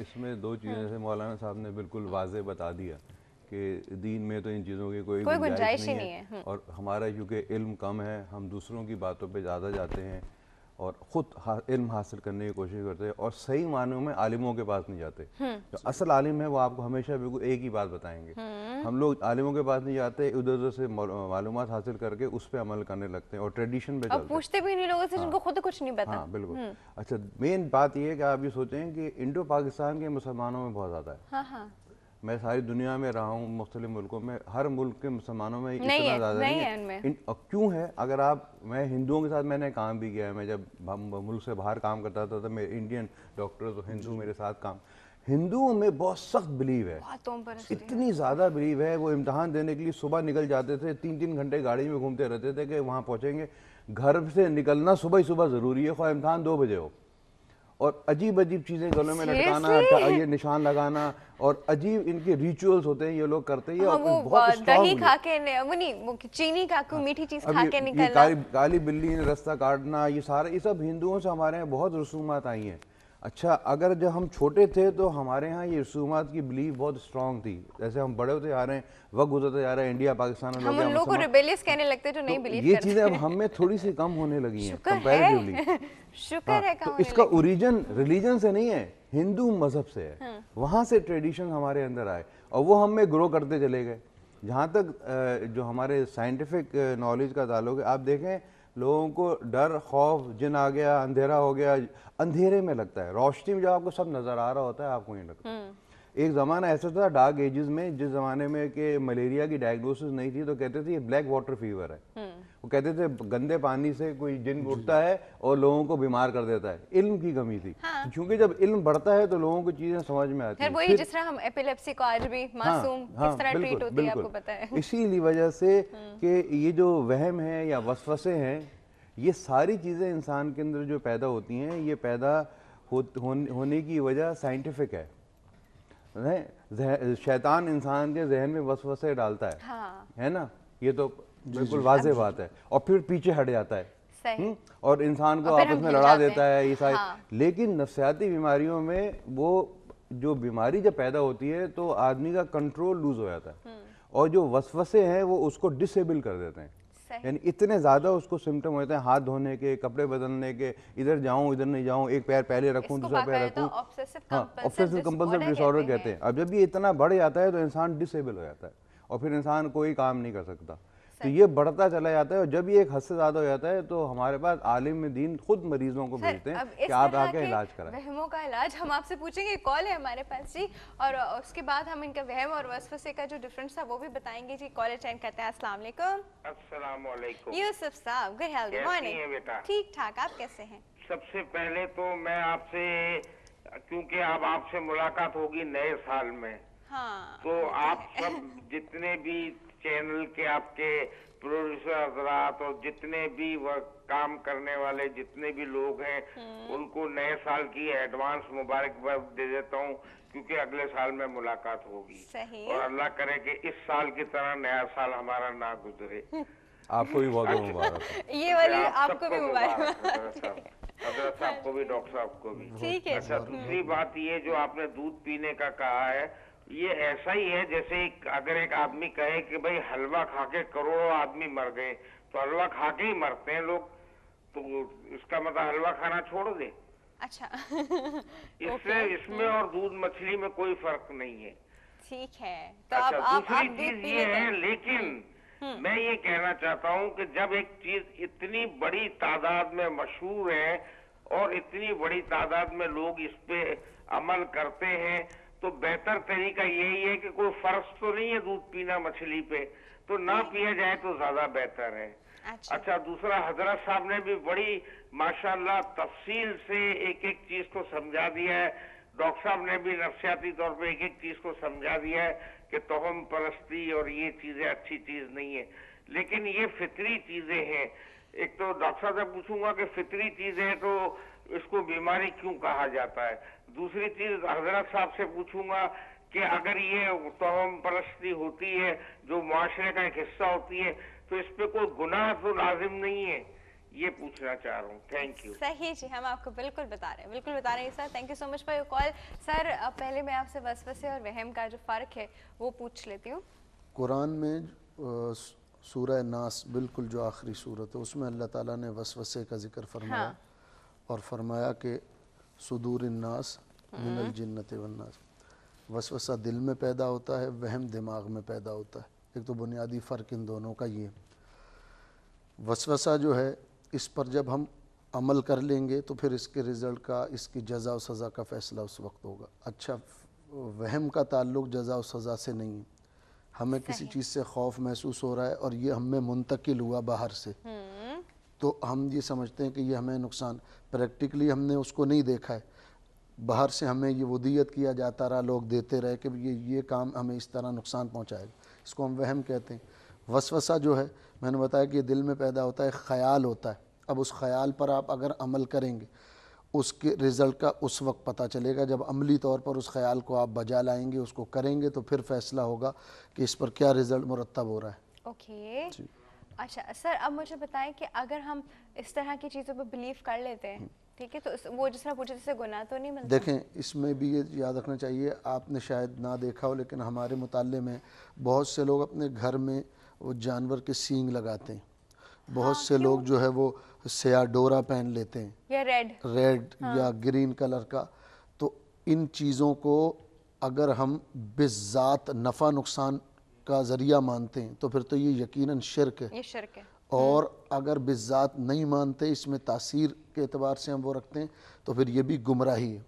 اس میں دو چیزیں سے مولانا صاحب نے بالکل واضح بتا دیا کہ دین میں تو ان چیزوں کی کوئی گنجائش نہیں ہے، اور ہمارا کیونکہ علم کم ہے ہم دوسروں کی باتوں پہ زیادہ جاتے ہیں اور خود علم حاصل کرنے کی کوشش کرتے ہیں اور صحیح معنوں میں عالموں کے پاس نہیں جاتے. جو اصل عالم ہے وہ آپ کو ہمیشہ بالکل ایک ہی بات بتائیں گے. ہم لوگ عالموں کے پاس نہیں جاتے، ادھر ادھر سے معلومات حاصل کر کے اس پہ عمل کرنے لگتے ہیں اور ٹریڈیشن پہ چلتے ہیں، پوچھتے بھی نہیں لوگوں سے جن کو خود کچھ نہیں پتا. ہاں بالکل. اچھا مین بات یہ ہے کہ آپ یہ سوچیں کہ انڈو پاکستان کے مسلمانوں میں بہت زیادہ ہے. میں ساری دنیا میں رہا ہوں مختلف ملکوں میں، ہر ملک کے مسلمانوں میں اتنا زیادہ نہیں ہے. کیوں ہے؟ اگر میں ہندوؤں کے ساتھ میں نے کام بھی کیا ہے، میں جب ملک سے باہر کام کرتا تھا تو میرے انڈین ڈاکٹر تو ہندو میرے ساتھ کام. ہندوؤں میں بہت سخت بلیو ہے، اتنی زیادہ بلیو ہے، وہ امتحان دینے کے لیے صبح نکل جاتے تھے، 3 گھنٹے گاڑی میں گھومتے رہتے تھے کہ وہاں پہنچیں گے. گھر سے نکلنا صبح ہی صبح ضروری ہے، خواہ امتحان 2 بجے ہو. اور عجیب عجیب چیزیں گلوں میں لٹکانا، یہ نشان لگانا، اور عجیب ان کے ریچولز ہوتے ہیں یہ لوگ کرتے ہیں. بہت دہی کھا کے چینی کھا کے میٹھی چیز کھا کے نکلنا، کالی بلی نے رستہ کاٹنا، یہ سارے یہ سب ہندوؤں سے ہمارے یہاں بہت رسومات آئی ہیں. اچھا اگر جب ہم چھوٹے تھے تو ہمارے ہاں یہ رسومات کی بلیف بہت اسٹرانگ تھی. جیسے ہم بڑے ہوتے جا رہے ہیں، وقت گزرتے جا رہے ہیں، انڈیا پاکستان میں ہم لوگوں کو ریبیلیس کہنے لگتے جو نہیں بلیو کرتے. یہ چیزیں اب ہم میں تھوڑی سی کم ہونے لگی ہیں کمپیریٹیولی. شکر ہے تو اس کا اوریجن ریلیجن سے نہیں ہے، ہندو مذہب سے ہے. وہاں سے ٹریڈیشن ہمارے اندر آئے اور وہ ہم میں گرو کرتے چلے گئے. جہاں تک جو ہمارے سائنٹیفک نالج کا تعلق ہے، آپ دیکھیں لوگوں کو ڈر، خوف، جن آ گیا، اندھیرا ہو گیا، اندھیرے میں لگتا ہے. روشنی میں جب آپ کو سب نظر آ رہا ہوتا ہے آپ کو نہیں لگتا. ایک زمانہ ایسا تھا ڈارک ایجز میں، جس زمانے میں کہ ملیریا کی ڈائگنوسس نہیں تھی تو کہتے تھے یہ بلیک واٹر فیور ہے. وہ کہتے تھے گندے پانی سے کوئی جن اٹھتا ہے اور لوگوں کو بیمار کر دیتا ہے. علم کی کمی تھی، کیونکہ جب علم بڑھتا ہے تو لوگوں کو چیزیں سمجھ میں آتی ہیں. وہی جس طرح ہم ایپیلیپسی کو آج بھی معصوم کس طرح ٹریٹ ہوتی ہے آپ کو پتہ ہے. اسی لیے وجہ سے کہ یہ جو وہم ہے یا وسوسے ہیں، یہ ساری چیزیں انسان کے اندر جو پیدا ہوتی ہیں، یہ پیدا ہونے کی وجہ سائنٹیفک ہے. شیطان انسان کے ذہن میں وسوسے ڈالتا ہے نا، یہ تو بالکل واضح بات ہے، اور پھر پیچھے ہٹ جاتا ہے اور انسان کو آپس میں لڑا دیتا ہے. یہ ساری لیکن نفسیاتی بیماریوں میں وہ جو بیماری جب پیدا ہوتی ہے تو آدمی کا کنٹرول لوز ہو جاتا ہے، اور جو وسوسے ہیں وہ اس کو ڈسیبل کر دیتے ہیں. یعنی اتنے زیادہ اس کو سمٹم ہوتے ہیں ہاتھ دھونے کے، کپڑے بدلنے کے، ادھر جاؤں ادھر نہیں جاؤں، ایک پیر پہلے رکھوں دوسرا پیر رکھوں. ہاں obsessive compulsive disorder کہتے ہیں. اب جب یہ اتنا بڑھ جاتا ہے تو انسان ڈسیبل ہو جاتا ہے اور پھر انسان کوئی کام نہیں کر سکتا. تو یہ بڑھتا چلا جاتا ہے، اور جب یہ ایک حد سے زیادہ ہو جاتا ہے تو ہمارے پاس عالم دین خود مریضوں کو بھیجتے ہیں کہ آپ آ کے علاج کرائیں. وہموں کا علاج ہم آپ سے پوچھیں گے، کال ہے ہمارے پاس جی، اور اس کے بعد ہم ان کا وہم اور وسوسے کا جو ڈفرینس تھا وہ بھی بتائیں گے. جی کالر اٹینڈ کرتے ہیں. السلام علیکم. السلام علیکم. یوسف صاحب، گڈ ہیلتھ مارننگ. ٹھیک ٹھاک، آپ کیسے ہیں؟ سب سے پہلے تو میں آپ سے، کیونکہ اب آپ سے ملاقات ہوگی نئے سال میں، تو آپ سب جتنے بھی چینل کے آپ کے پروڈیوسر حضرات اور جتنے بھی کام کرنے والے جتنے بھی لوگ ہیں ان کو نئے سال کی ایڈوانس مبارکباد دے دیتا ہوں، کیونکہ اگلے سال میں ملاقات ہوگی. اور اللہ کرے کہ اس سال کی طرح نیا سال ہمارا نہ گزرے. آپ کو بھی بہت بہت مبارک. یہ والی آپ کو بھی مبارک. حضرت صاحب کو بھی، ڈاکٹر صاحب کو بھی. اچھا دوسری بات یہ جو آپ نے دودھ پینے کا کہا ہے، یہ ایسا ہی ہے جیسے اگر ایک آدمی کہے کہ بھئی حلوہ کھا کے کروڑوں آدمی مر گئے، تو حلوہ کھا کے ہی مرتے ہیں لوگ، تو اس کا مطلب حلوہ کھانا چھوڑ دے. اچھا اس میں اور دودھ مچھلی میں کوئی فرق نہیں ہے. ٹھیک ہے. اچھا دوسری چیز یہ ہے، لیکن میں یہ کہنا چاہتا ہوں کہ جب ایک چیز اتنی بڑی تعداد میں مشہور ہے اور اتنی بڑی تعداد میں لوگ اس پہ عمل کرتے ہیں، تو بہتر طریقہ یہی ہے کہ کوئی فرض تو نہیں ہے دودھ پینا مچھلی پہ، تو نہ پیا جائے تو زیادہ بہتر ہے. اچھا دوسرا، حضرت صاحب نے بھی بڑی ماشاءاللہ تفصیل سے ایک ایک چیز کو سمجھا دیا ہے. ڈاکٹر صاحب نے بھی نفسیاتی طور پہ ایک ایک چیز کو سمجھا دیا ہے کہ توہم پرستی اور یہ چیزیں اچھی چیز نہیں ہے، لیکن یہ فطری چیزیں ہیں. ایک تو ڈاکٹر صاحب سے پوچھوں گا کہ فطری چیزیں ہیں تو اس کو بیماری کیوں کہا جاتا ہے. دوسری چیز حضرت صاحب سے پوچھوں گا کہ اگر یہ توہم پرستی ہوتی ہے جو معاشرے کا ایک حصہ ہوتی ہے، تو اس پہ کوئی گناہ تو لازم نہیں ہے یہ پوچھنا چاہ رہا ہوں. Thank you. صحیح جی, ہم آپ کو بالکل بتا رہے ہیں sir. Thank you so much for your call. Sir پہلے میں آپ سے وسوسے اور وہم کا جو فرق ہے وہ پوچھ لیتی ہوں. قرآن میں سورہ ناس بالکل جو آخری صورت ہے اس میں اللہ تعالیٰ نے وسوسے کا ذکر فرمایا اور فرمایا کہ صدور الناس من الجنت والناس. وسوسہ دل میں پیدا ہوتا ہے, وہم دماغ میں پیدا ہوتا ہے. ایک تو بنیادی فرق ان دونوں کا یہ. وسوسہ جو ہے اس پر جب ہم عمل کر لیں گے تو پھر اس کے رزلٹ کا, اس کی جزا و سزا کا فیصلہ اس وقت ہوگا. اچھا, وہم کا تعلق جزا و سزا سے نہیں ہے. ہمیں کسی چیز سے خوف محسوس ہو رہا ہے اور یہ ہم میں منتقل ہوا باہر سے, تو ہم یہ سمجھتے ہیں کہ یہ ہمیں نقصان, پریکٹیکلی ہم نے اس کو نہیں دیکھا ہے, باہر سے ہمیں یہ ودیت کیا جاتا رہا, لوگ دیتے رہے کہ یہ کام ہمیں اس طرح نقصان پہنچائے گا. اس کو ہم وہم کہتے ہیں. وسوسہ جو ہے میں نے بتایا کہ یہ دل میں پیدا ہوتا ہے, خیال ہوتا ہے. اب اس خیال پر آپ اگر عمل کریں گے اس کے رزلٹ کا اس وقت پتہ چلے گا جب عملی طور پر اس خیال کو آپ بجا لائیں گے, اس کو کریں گے, تو پھر فیصلہ ہوگا کہ اس پر کیا رزلٹ مرتب ہو رہا ہے. اوکے اچھا سر, اب مجھے بتائیں کہ اگر ہم اس طرح کی چیزوں پہ بلیف کر لیتے ہیں, ٹھیک ہے, تو وہ جس طرح پوچھے جس سے گناہ تو نہیں ملتا؟ دیکھیں اس میں بھی یہ یاد رکھنا چاہیے, آپ نے شاید نہ دیکھا ہو لیکن ہمارے مطالعے میں بہت سے لوگ اپنے گھر میں وہ جانور کے سینگ لگاتے ہیں. بہت سے لوگ جو ہے وہ سیاہ ڈورا پہن لیتے ہیں, یا ریڈ یا گرین کلر کا. تو ان چیزوں کو اگر ہم بذات نفع نقصان کا ذریعہ مانتے ہیں تو پھر تو یہ یقیناً شرک ہے. یہ شرک ہے. اور اگر بذات نہیں مانتے, اس میں تاثیر کے اعتبار سے ہم وہ رکھتے ہیں, تو پھر یہ بھی گمراہی ہے.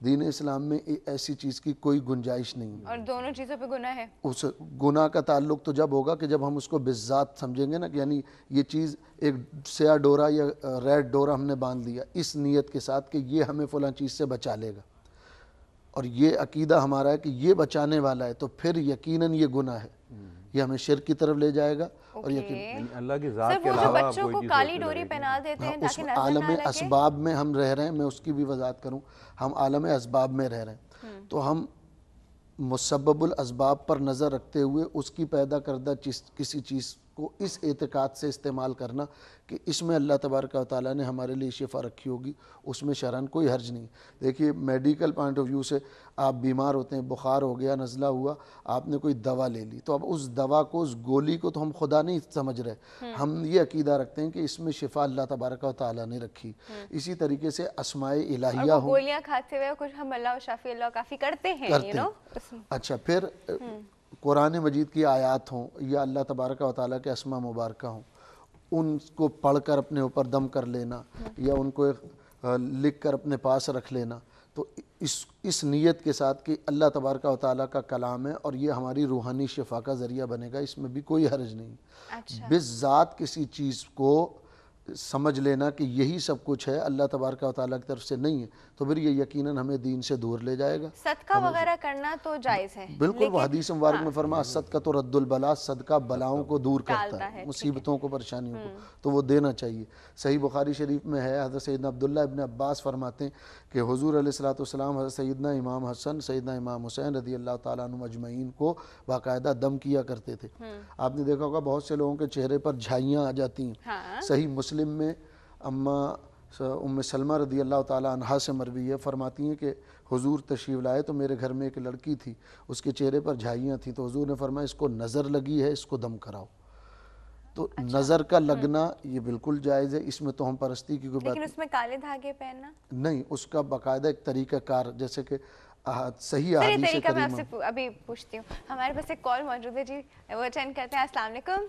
دین اسلام میں ایسی چیز کی کوئی گنجائش نہیں ہے. اور دونوں چیزوں پہ گناہ ہے. اس گناہ کا تعلق تو جب ہوگا کہ جب ہم اس کو بذات سمجھیں گے نا, کہ یعنی یہ چیز ایک سیاہ ڈورا یا ریڈ ڈورا ہم نے باندھ لیا اس نیت کے ساتھ کہ یہ ہمیں فلاں چیز سے بچا لے گا, اور یہ عقیدہ ہمارا ہے کہ یہ بچانے والا ہے, تو پھر یقیناً یہ گناہ ہے, یہ ہمیں شرک کی طرف لے جائے گا. اور یقین اللہ کی ذات کے علاوہ بچوں کو کالی ڈوری پہنا دیتے ہیں اس عالم اسباب میں ہم رہ رہے ہیں. میں اس کی بھی وضاحت کروں, ہم عالم اسباب میں رہ رہے ہیں, تو ہم مسبب الاسباب پر نظر رکھتے ہوئے اس کی پیدا کردہ کسی چیز کو اس اعتقاد سے استعمال کرنا کہ اس میں اللہ تبارک و تعالیٰ نے ہمارے لیے شفا رکھی ہوگی, اس میں شرعاً کوئی حرج نہیں. دیکھیے میڈیکل پوائنٹ آف ویو سے آپ بیمار ہوتے ہیں, بخار ہو گیا, نزلہ ہوا, آپ نے کوئی دوا لے لی, تو اب اس دوا کو, اس گولی کو تو ہم خدا نہیں سمجھ رہے, ہم یہ عقیدہ رکھتے ہیں کہ اس میں شفا اللہ تبارک و تعالیٰ نے رکھی. اسی طریقے سے اسماء الہیہ ہوں, گولیاں کھاتے ہوئے کچھ ہم اللہ شافی اللہ کافی کرتے ہیں. اچھا, پھر قرآن مجید کی آیات ہوں یا اللہ تبارک و تعالیٰ کے اسماء مبارکہ ہوں, ان کو پڑھ کر اپنے اوپر دم کر لینا یا ان کو لکھ کر اپنے پاس رکھ لینا, تو اس نیت کے ساتھ کہ اللہ تبارک و تعالیٰ کا کلام ہے اور یہ ہماری روحانی شفا کا ذریعہ بنے گا, اس میں بھی کوئی حرج نہیں. بالذات کسی چیز کو سمجھ لینا کہ یہی سب کچھ ہے, اللہ تبارک و تعالیٰ کی طرف سے نہیں ہے, تو پھر یہ یقیناً ہمیں دین سے دور لے جائے گا. صدقہ وغیرہ کرنا تو جائز ہے بالکل, وہ حدیث مبارک میں فرمایا صدقہ تو رد البلا, صدقہ بلاؤں کو دور کرتا ہے, مصیبتوں کو, پریشانیوں کو, تو وہ دینا چاہیے. صحیح بخاری شریف میں ہے, حضرت سیدنا عبداللہ ابن عباس فرماتے ہیں کہ حضور علیہ الصلوۃ والسلام حضرت سیدنا امام حسن, سیدنا امام حسین رضی اللہ تعالیٰ عنہ اجمعین کو باقاعدہ دم کیا کرتے تھے. آپ نے دیکھا ہوگا بہت سے لوگوں کے چہرے پر جھائیاں آ جاتی ہیں. صحیح مسلم میں ام سلمہ رضی اللہ تعالیٰ عنہا سے مروی ہے, فرماتی ہیں کہ حضور تشریف لائے تو میرے گھر میں ایک لڑکی تھی, اس کے چہرے پر جھائیاں تھیں, تو حضور نے فرمایا اس کو نظر لگی ہے, اس کو دم کراؤ. تو نظر کا لگنا یہ بالکل جائز ہے, اس میں تو ہم پرستی کی کوئی بات, لیکن اس میں کالے دھاگے پہننا نہیں, اس کا باقاعدہ ایک طریقہ کار, جیسے کہ صحیح احادیث طریقہ میں آپ سے ابھی پوچھتی ہوں. ہمارے پاس ایک کال موجود ہے جی, وہ اٹینڈ کرتے ہیں. السلام علیکم.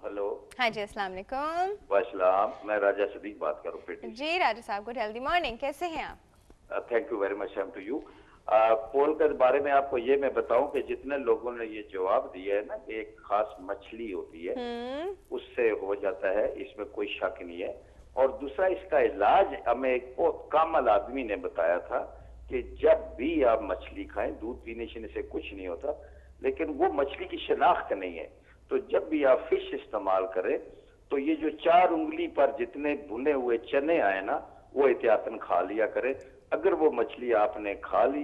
ہلو. ہاں جی, السلام علیکم. والسلام, میں راجہ صدیق بات کر رہا ہوں. جی راجہ صاحب, گڈ ہیلدی مارننگ, کیسے ہیں آپ؟ Thank you very much, same to you. Poll کے بارے میں آپ کو یہ میں بتاؤں کہ جتنے لوگوں نے یہ جواب دیا ہے نا کہ ایک خاص مچھلی ہوتی ہے اس سے ہو جاتا ہے, اس میں کوئی شک نہیں ہے. اور دوسرا اس کا علاج ہمیں ایک بہت کامل آدمی نے بتایا تھا کہ جب بھی آپ مچھلی کھائیں, دودھ پینے سے کچھ نہیں ہوتا, لیکن وہ مچھلی کی شناخت نہیں ہے, تو جب بھی آپ فش استعمال کریں تو یہ جو 4 انگلی پر جتنے بھنے ہوئے چنے آئے نا وہ احتیاطاً کھا لیا کرے. اگر وہ مچھلی آپ نے کھا لی